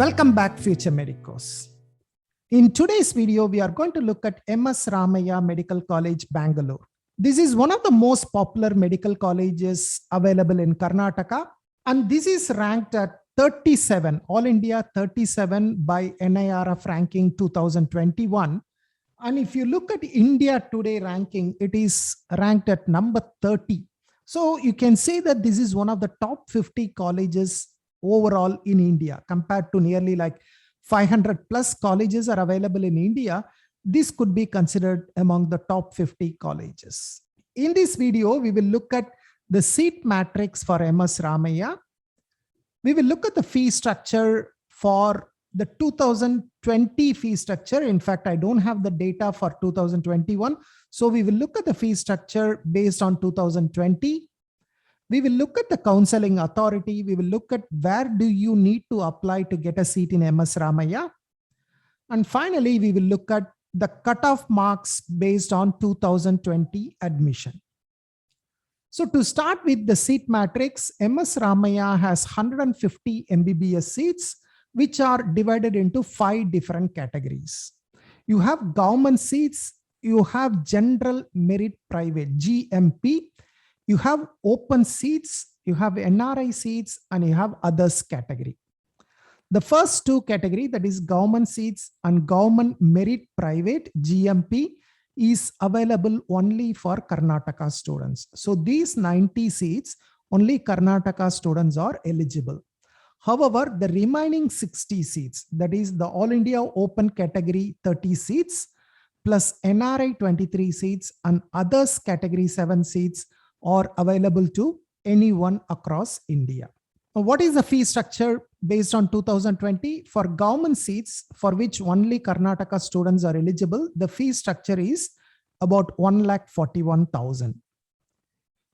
Welcome back, Future Medicos. In today's video, we are going to look at MS Ramaiah Medical College, Bangalore. This is one of the most popular medical colleges available in Karnataka, and this is ranked at 37, All India 37 by NIRF ranking 2021. And if you look at India Today ranking, it is ranked at number 30. So you can say that this is one of the top 50 colleges overall in India, compared to nearly like 500 plus colleges are available in India. This could be considered among the top 50 colleges. In this video, we will look at the seat matrix for MS Ramaiah. We will look at the fee structure for the 2020 fee structure. In fact, I don't have the data for 2021. So we will look at the fee structure based on 2020. We will look at the counseling authority. We will look at where do you need to apply to get a seat in MS Ramaiah. And finally, we will look at the cutoff marks based on 2020 admission. So to start with the seat matrix, MS Ramaiah has 150 MBBS seats, which are divided into 5 different categories. You have government seats, you have general merit private, GMP, you have open seats, you have NRI seats, and you have others category. The first 2 category, that is government seats and government merit private, GMP, is available only for Karnataka students. So these 90 seats, only Karnataka students are eligible. However, the remaining 60 seats, that is the All India Open category 30 seats, plus NRI 23 seats and others category 7 seats are available to anyone across India. Now, what is the fee structure based on 2020? For government seats, for which only Karnataka students are eligible, the fee structure is about 1,41,000.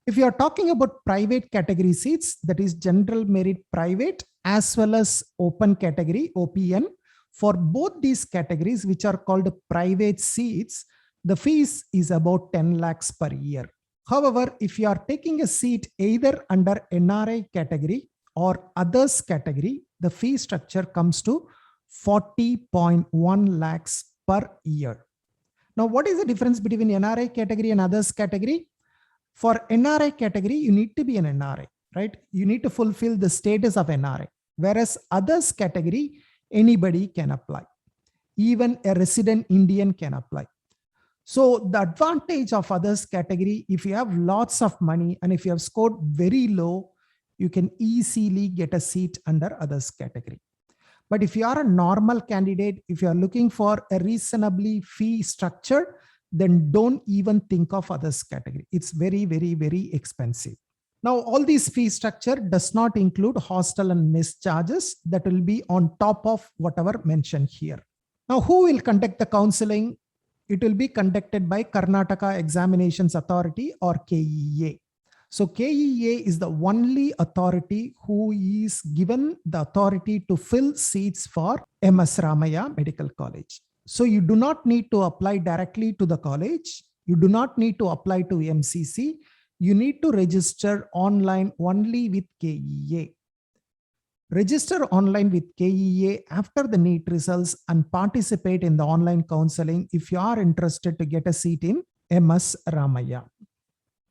If you are talking about private category seats, that is general merit private as well as open category, OPN, for both these categories, which are called private seats, the fees is about 10 lakhs per year. However, if you are taking a seat either under NRI category or others category, the fee structure comes to 40.1 lakhs per year. Now, what is the difference between NRI category and others category? For NRI category, you need to be an NRI, right? You need to fulfill the status of NRI. Whereas others category, anybody can apply. Even a resident Indian can apply. So the advantage of others category, if you have lots of money and if you have scored very low, you can easily get a seat under others category. But if you are a normal candidate, if you are looking for a reasonably fee structure, then don't even think of others category. It's very, very, very expensive. Now, all these fee structure does not include hostel and mess charges. That will be on top of whatever mentioned here. Now, who will conduct the counseling? It will be conducted by Karnataka Examinations Authority or KEA. So KEA is the only authority who is given the authority to fill seats for MS Ramaiah Medical College. So you do not need to apply directly to the college. You do not need to apply to MCC. You need to register online only with KEA. Register online with KEA after the NEET results and participate in the online counseling if you are interested to get a seat in MS Ramaiah.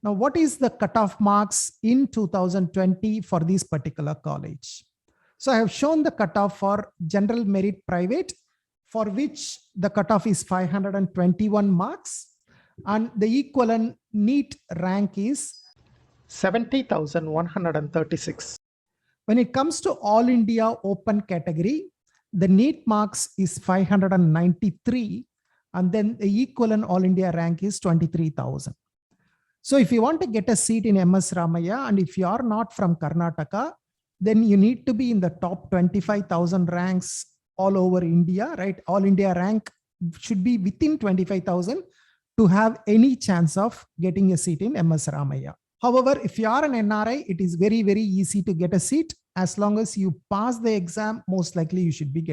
Now, what is the cutoff marks in 2020 for this particular college? So I have shown the cutoff for general merit private, for which the cutoff is 521 marks, and the equivalent NEET rank is 70,136. When it comes to All India Open category, the NEET marks is 593, and then the equivalent All India rank is 23,000. So if you want to get a seat in MS Ramaiah, and if you are not from Karnataka, then you need to be in the top 25,000 ranks all over India, right? All India rank should be within 25,000 to have any chance of getting a seat in MS Ramaiah. However, if you are an NRI, it is very, very easy to get a seat. As long as you pass the exam, most likely you should be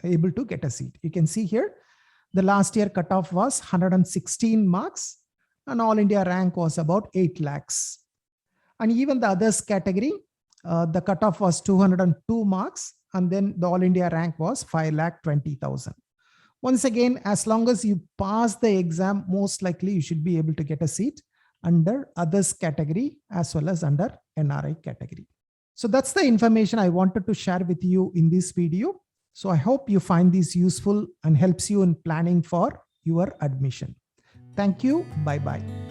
able to get a seat. You can see here, the last year cutoff was 116 marks and All India rank was about 8 lakhs. And even the others category, the cutoff was 202 marks and then the All India rank was 5,20,000. Once again, as long as you pass the exam, most likely you should be able to get a seat under others category as well as under NRI category. So that's the information I wanted to share with you in this video. So I hope you find this useful and helps you in planning for your admission. Thank you. Bye-bye.